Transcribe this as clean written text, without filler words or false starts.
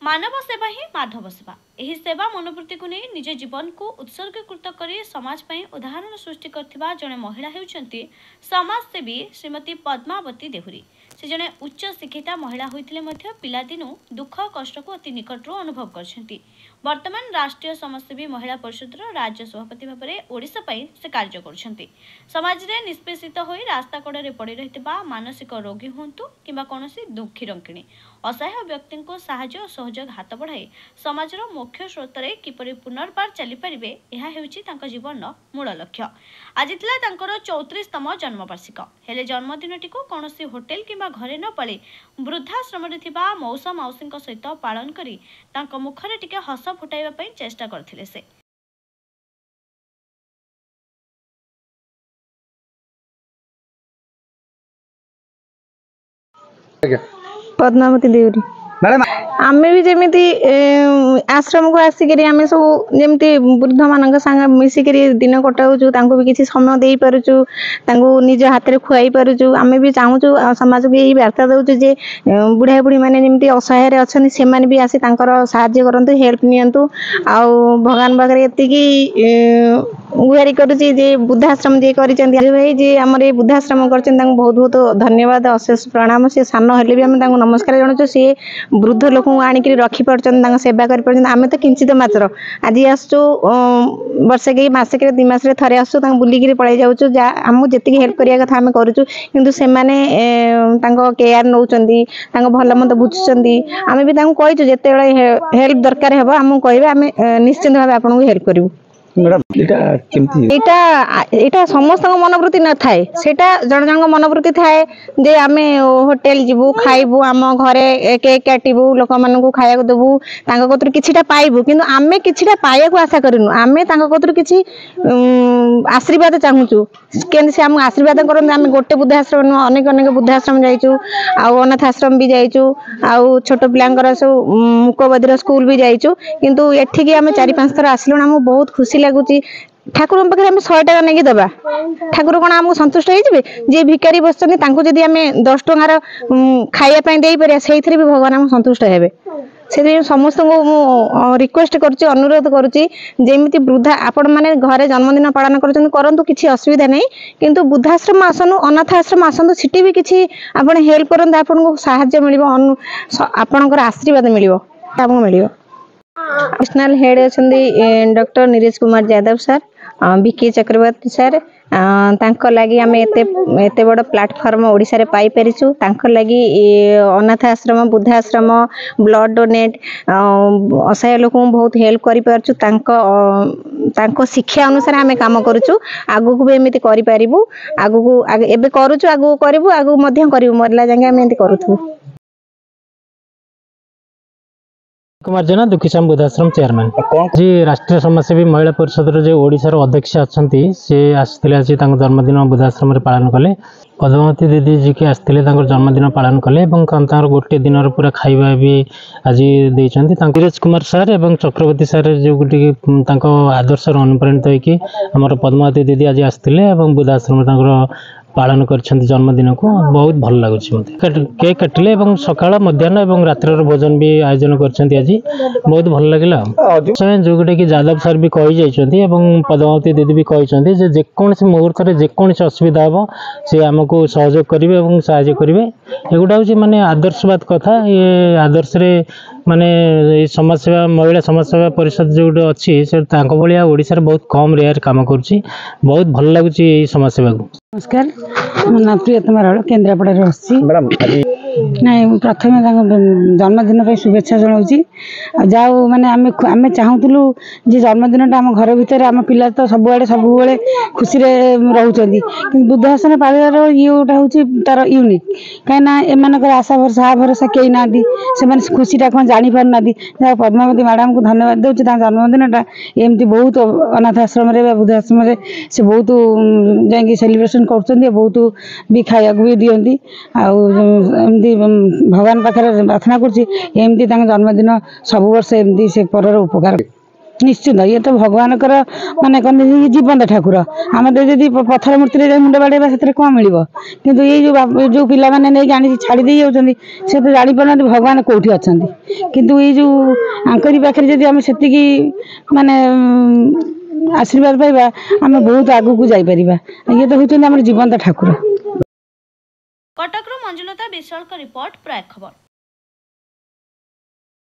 मानव सेवा ही माधव सेवा। यही सेवा मनोवृत्ति को नहीं निज जीवन को उत्सर्गीकृत कर समाज पर उदाहरण सृष्टि करथिबा जने महिला हेउचंती समाजसेवी श्रीमती पद्मावती देहुरी। से जने उच्च शिक्षिता महिला होइतिले मध्य पिलादिनु दुख कष्ट को अति निकटरू अनुभव करछंती। वर्तमान राष्ट्रीय समाजसेवी महिला परिषद राज्य सभापति भाव में ओडिशा पई से कार्य करछंती। समाज रे निष्पेषित होई रास्ता कड़े पड़ी रहितबा मानसिक रोगी हुंतु किंबा कोनोसी दुखी रंकिणी असहाय व्यक्ति को साहाय्य और सहयोग हाथ बढ़ाई समाजर मुख्य स्रोत में किपरि पुनर्बार चली पारिबे यह हेउची तांका जीवन मूल लक्ष्य। आज थिला तांकर 34तम जन्मवार्षिक हेले जन्मदिनटी को कोनोसी होटेल किंबा घरे न पाली वृद्धाश्रम रे थिबा मौसा माउसी सहित पालन करी तांका मुखरे टिके हस फुटाइबा पई चेष्टा करथिले से। पद्मावती देउरी आमे भी जमीती आश्रम को आसिक आम सब जमी वृद्ध मान संग मिसिक दिन कटाऊँ तांको भी किसी समय दे पारुचु निज हाथ में खुआई पारुचु। आमे भी चाहूँ समाज को यही वार्ता दउचु जे बुढ़ा बुढ़ी मैंने जमी असहाय अच्छे से भी आसी साहाय्य करंतु हेल्प नियंतु आ भगवान पाखे ये गुहारी करुच्ची जे वृद्धाश्रम जे भाई जे आम ये वृद्धाश्रम कर बहुत बहुत धन्यवाद अशेष प्रणाम। से सान हेल्ले भी आम नमस्कार जनाऊँ सी वृद्ध लोक आणिक रखिपार सेवा करें तो किंचित मात्र आज आसचु वर्षे के मसेक 2 मास थे आसचु बुलिक पलि जाऊँ आमको जी हेल्प करिया कथा आम करुचु किंतु से केयर नौ भल मत बुझुंट आम भी कहीचु जिते हेल्प दरकार हे आमको कहे आम निश्चिंत भाव आपको हेल्प करूँ। यहाँ समस्त मनोवृत्ति न थाए सेटा जन जन मनोवृत्ति थाए जे आम होटेल जीवु खाइबू आम घरे केक काटबू लोक मान खाया देवु कतु कि पाइबू किंतु आमे किछिटा पाया को आशा करूँ आमे कतु कि आशीर्वाद चाहूँ के से आम आशीर्वाद करते आम गोटे वृद्धाश्रम नुह अनेक अनेक वृद्धाश्रम जाइचु अनाथ आश्रम भी जाइचु आउ छोट पिलांकर सब मूकबधिर स्कूल भी जाइचु किंतु एठिकी आम 4-5 थर आसिलुण आमको बहुत खुशी लगुच। ठाकुर पाखे आम 100 टका नहीं दबा ठाकुर कौन आमको संतुष्ट हो जी भिकारी बसुँच जदि आम 10 टकार खावाई दे पार से भी भगवान आम संतुष्ट हे से समस्त को रिक्वेस्ट करुच्ची अनुरोध करुच्ची जमी वृद्धा आपण मैंने घरे जन्मदिन पालन करूँ किसी असुविधा नहीं किंतु वृद्धाश्रम आसनु अनाथ आश्रम आसतु सिटी भी किसी आप हेल्प करते आपको साहाय्य मिल आपणकर आशीर्वाद मिल नेशनल हेड अच्छा डॉक्टर नीरज कुमार यादव सर विकी चक्रवर्ती सर लगी आम एत बड़ प्लाटफर्म ओडिशा रे पाई परिचु लगी अनाथ आश्रम वृद्धाश्रम ब्लड डोनेट असहाय लोक बहुत हेल्प कर शिक्षा अनुसार आम काम करुचु आगु को भी एमती करूँ आगु एबे करुचु आगु करूँ आगु मरला जाए आम एमती करूँ। कुमार जेना दुखीश्याम वृद्धाश्रम चेयरमैन जी राष्ट्रीय समाजसेवी महिला परिषद जो ओडिशार अध्यक्ष अच्छा सी आसते आज जन्मदिन वृद्धाश्रम पालन कले पद्मावती दीदी जी के आसते जन्मदिन पालन कले गोटे दिन पूरा खाଇବା भी आज नीरज कुमार सर एवं चक्रवर्ती सर जो आदर्श अनुप्राणित होगी आम पद्मावती दीदी आज आसते वृद्धाश्रम पालन कर जन्मदिन को बहुत भल लगुच मत केक काटिले सकाळ मध्याह्न और रात्र भोजन भी आयोजन कर आज बहुत भल लगे जो गोटे कि यादव सर भी कही जाइए पद्मावती दीदी भी कही जेकोसी मुहूर्त में जेकोसी असुविधा हम सी आमको सहयोग करेंगे और साहय करेंगे एगुटा हूँ मानने आदर्शवाद कथा ये आदर्श माने समाजसेवा महिला समाजसेवा परिषद जो गोटे अच्छी से भाया ओडिशा बहुत कम रेयर काम करुच्ची बहुत भल लगुच समाजसेवा को। नमस्कार मो ना प्रियतमा राड़ केन्द्रापड़ा नहीं प्रथम जन्मदिन शुभेच्छा जनाऊँ जाऊ माने आम चाहूलु जे जन्मदिनटा आम घर भितर आम पिला तो सबुआड़े सब खुशी रोचे कि वृद्धाश्रम पालिबार ये हूँ तार यूनिक कहीं एम आशा भरसा कई ना से खुशीटा कौन जापार ना जहाँ पद्मावती मैडम को धन्यवाद दूँ जन्मदिनटा एमती बहुत अनाथ आश्रम वृद्धाश्रम से बहुत जा सेलिब्रेशन कर बहुत भी खाया भी दिखती भगवान पाखे प्रार्थना करमती जन्मदिन सब वर्ष एमती से पर उपकार। निश्चित ये तो भगवान माने जीवंत ठाकुर आम तो जब पत्थर मूर्ति मुंड बाड़ेबा से कौन मिल कि ये जो पिला मैंने नहीं आनी छाड़ी दे जाऊँ से तो जापार भगवान कौटी अच्छा किंतु ये जो आंकरी पाखे जब आम से माने आशीर्वाद पाइबा आम बहुत आगू को जापर ये तो होती जीवंत ठाकुर। कटकरू मंजुलता विशाल रिपोर्ट प्राय खबर।